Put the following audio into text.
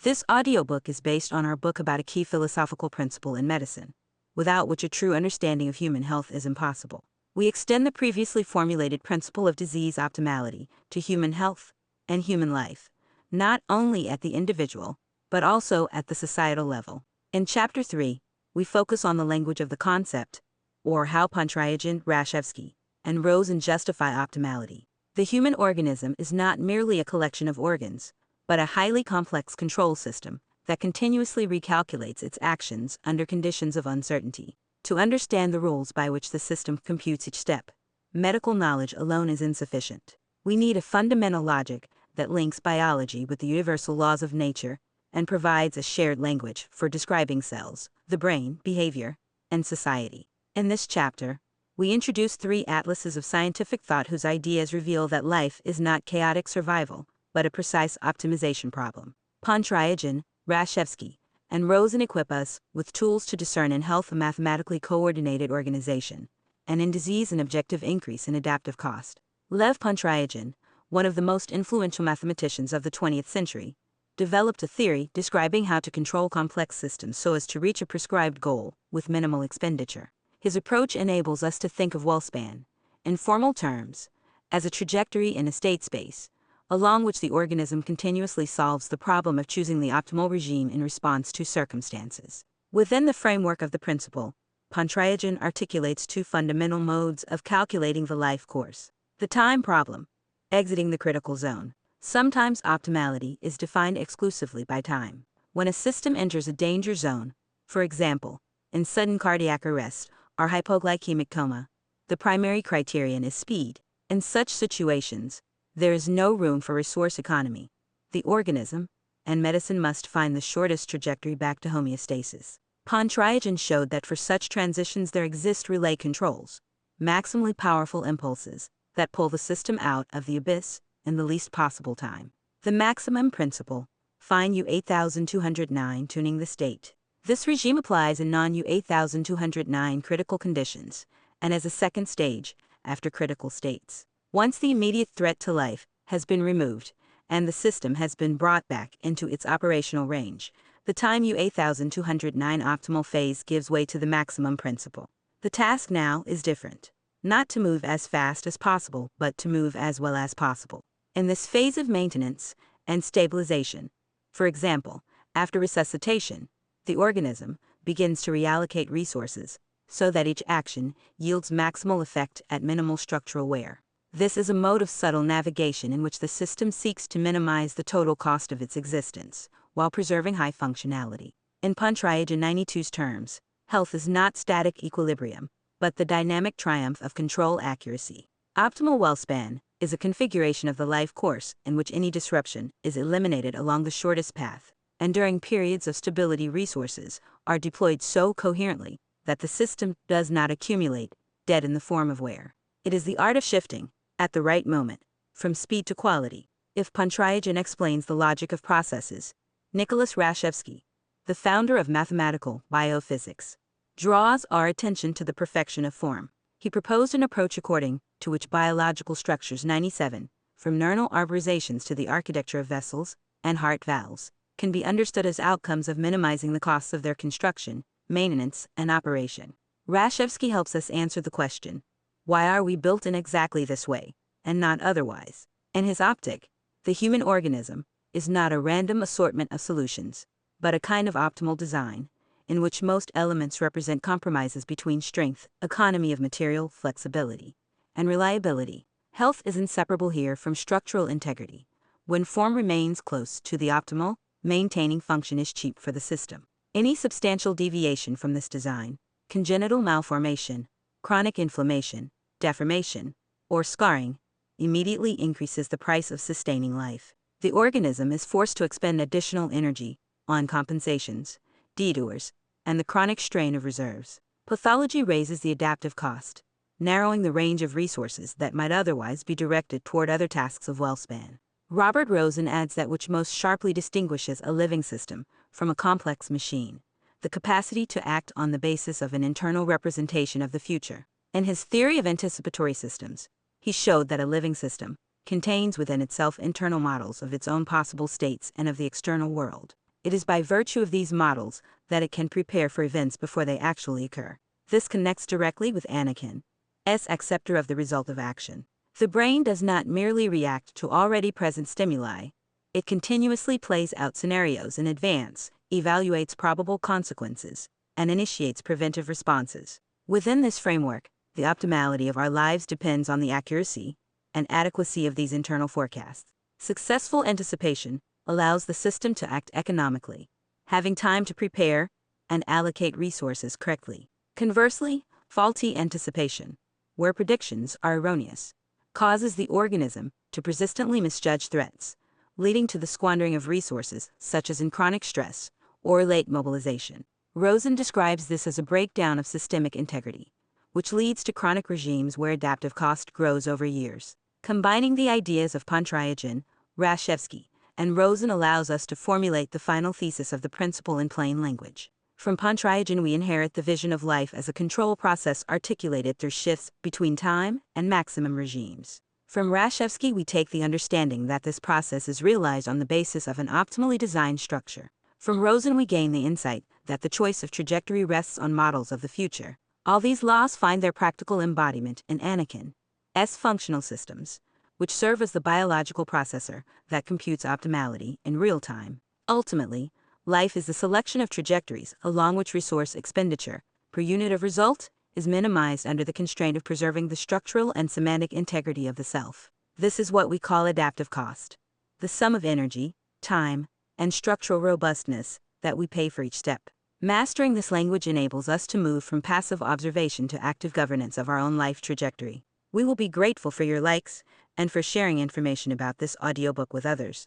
This audiobook is based on our book about a key philosophical principle in medicine, without which a true understanding of human health is impossible. We extend the previously formulated principle of disease optimality to human health and human life, not only at the individual, but also at the societal level. In Chapter 3, we focus on the language of the concept, or how Pontryagin, Rashevsky, and Rosen justify optimality. The human organism is not merely a collection of organs, but a highly complex control system that continuously recalculates its actions under conditions of uncertainty. To understand the rules by which the system computes each step, medical knowledge alone is insufficient. We need a fundamental logic that links biology with the universal laws of nature and provides a shared language for describing cells, the brain, behavior, and society. In this chapter, we introduce 3 atlases of scientific thought whose ideas reveal that life is not chaotic survival, but a precise optimization problem. Pontryagin, Rashevsky, and Rosen equip us with tools to discern in health a mathematically coordinated organization, and in disease an objective increase in adaptive cost. Lev Pontryagin, one of the most influential mathematicians of the 20th century, developed a theory describing how to control complex systems so as to reach a prescribed goal with minimal expenditure. His approach enables us to think of WellSpan, in formal terms, as a trajectory in a state space, along which the organism continuously solves the problem of choosing the optimal regime in response to circumstances. Within the framework of the principle, Pontryagin articulates 2 fundamental modes of calculating the life course. The time problem, exiting the critical zone. Sometimes optimality is defined exclusively by time. When a system enters a danger zone, for example, in sudden cardiac arrest or hypoglycemic coma, the primary criterion is speed. In such situations, there is no room for resource economy. The organism and medicine must find the shortest trajectory back to homeostasis. Pontryagin showed that for such transitions there exist relay controls, maximally powerful impulses that pull the system out of the abyss in the least possible time. The maximum principle, find U8209 tuning the state. This regime applies in non-U8209 critical conditions, and as a second stage, after critical states. Once the immediate threat to life has been removed, and the system has been brought back into its operational range, the time U8209 optimal phase gives way to the maximum principle. The task now is different. Not to move as fast as possible, but to move as well as possible. In this phase of maintenance and stabilization, for example, after resuscitation, the organism begins to reallocate resources so that each action yields maximal effect at minimal structural wear. This is a mode of subtle navigation in which the system seeks to minimize the total cost of its existence, while preserving high functionality. In Pontryagin 92's terms, health is not static equilibrium, but the dynamic triumph of control accuracy. Optimal WellSpan is a configuration of the life course in which any disruption is eliminated along the shortest path, and during periods of stability resources are deployed so coherently that the system does not accumulate dead in the form of wear. It is the art of shifting, at the right moment, from speed to quality. If Pontryagin explains the logic of processes, Nicholas Rashevsky, the founder of mathematical biophysics, draws our attention to the perfection of form. He proposed an approach according to which biological structures 97, from neuronal arborizations to the architecture of vessels and heart valves, can be understood as outcomes of minimizing the costs of their construction, maintenance, and operation. Rashevsky helps us answer the question, why are we built in exactly this way, and not otherwise? In his optic, the human organism is not a random assortment of solutions, but a kind of optimal design, in which most elements represent compromises between strength, economy of material, flexibility, and reliability. Health is inseparable here from structural integrity. When form remains close to the optimal, maintaining function is cheap for the system. Any substantial deviation from this design, congenital malformation, chronic inflammation, deformation, or scarring, immediately increases the price of sustaining life. The organism is forced to expend additional energy on compensations, detours, and the chronic strain of reserves. Pathology raises the adaptive cost, narrowing the range of resources that might otherwise be directed toward other tasks of WellSpan. Robert Rosen adds that which most sharply distinguishes a living system from a complex machine, the capacity to act on the basis of an internal representation of the future. In his theory of anticipatory systems, he showed that a living system contains within itself internal models of its own possible states and of the external world. It is by virtue of these models that it can prepare for events before they actually occur. This connects directly with Anakin's acceptor of the result of action. The brain does not merely react to already present stimuli. It continuously plays out scenarios in advance, evaluates probable consequences, and initiates preventive responses. Within this framework, the optimality of our lives depends on the accuracy and adequacy of these internal forecasts. Successful anticipation allows the system to act economically, having time to prepare and allocate resources correctly. Conversely, faulty anticipation, where predictions are erroneous, causes the organism to persistently misjudge threats, leading to the squandering of resources such as in chronic stress or late mobilization. Rosen describes this as a breakdown of systemic integrity, which leads to chronic regimes where adaptive cost grows over years. Combining the ideas of Pontryagin, Rashevsky, and Rosen allows us to formulate the final thesis of the principle in plain language. From Pontryagin we inherit the vision of life as a control process articulated through shifts between time and maximum regimes. From Rashevsky we take the understanding that this process is realized on the basis of an optimally designed structure. From Rosen we gain the insight that the choice of trajectory rests on models of the future. All these laws find their practical embodiment in Anakin's functional systems, which serve as the biological processor that computes optimality in real time. Ultimately, life is the selection of trajectories along which resource expenditure per unit of result is minimized under the constraint of preserving the structural and semantic integrity of the self. This is what we call adaptive cost, the sum of energy, time, and structural robustness that we pay for each step. Mastering this language enables us to move from passive observation to active governance of our own life trajectory. We will be grateful for your likes and for sharing information about this audiobook with others.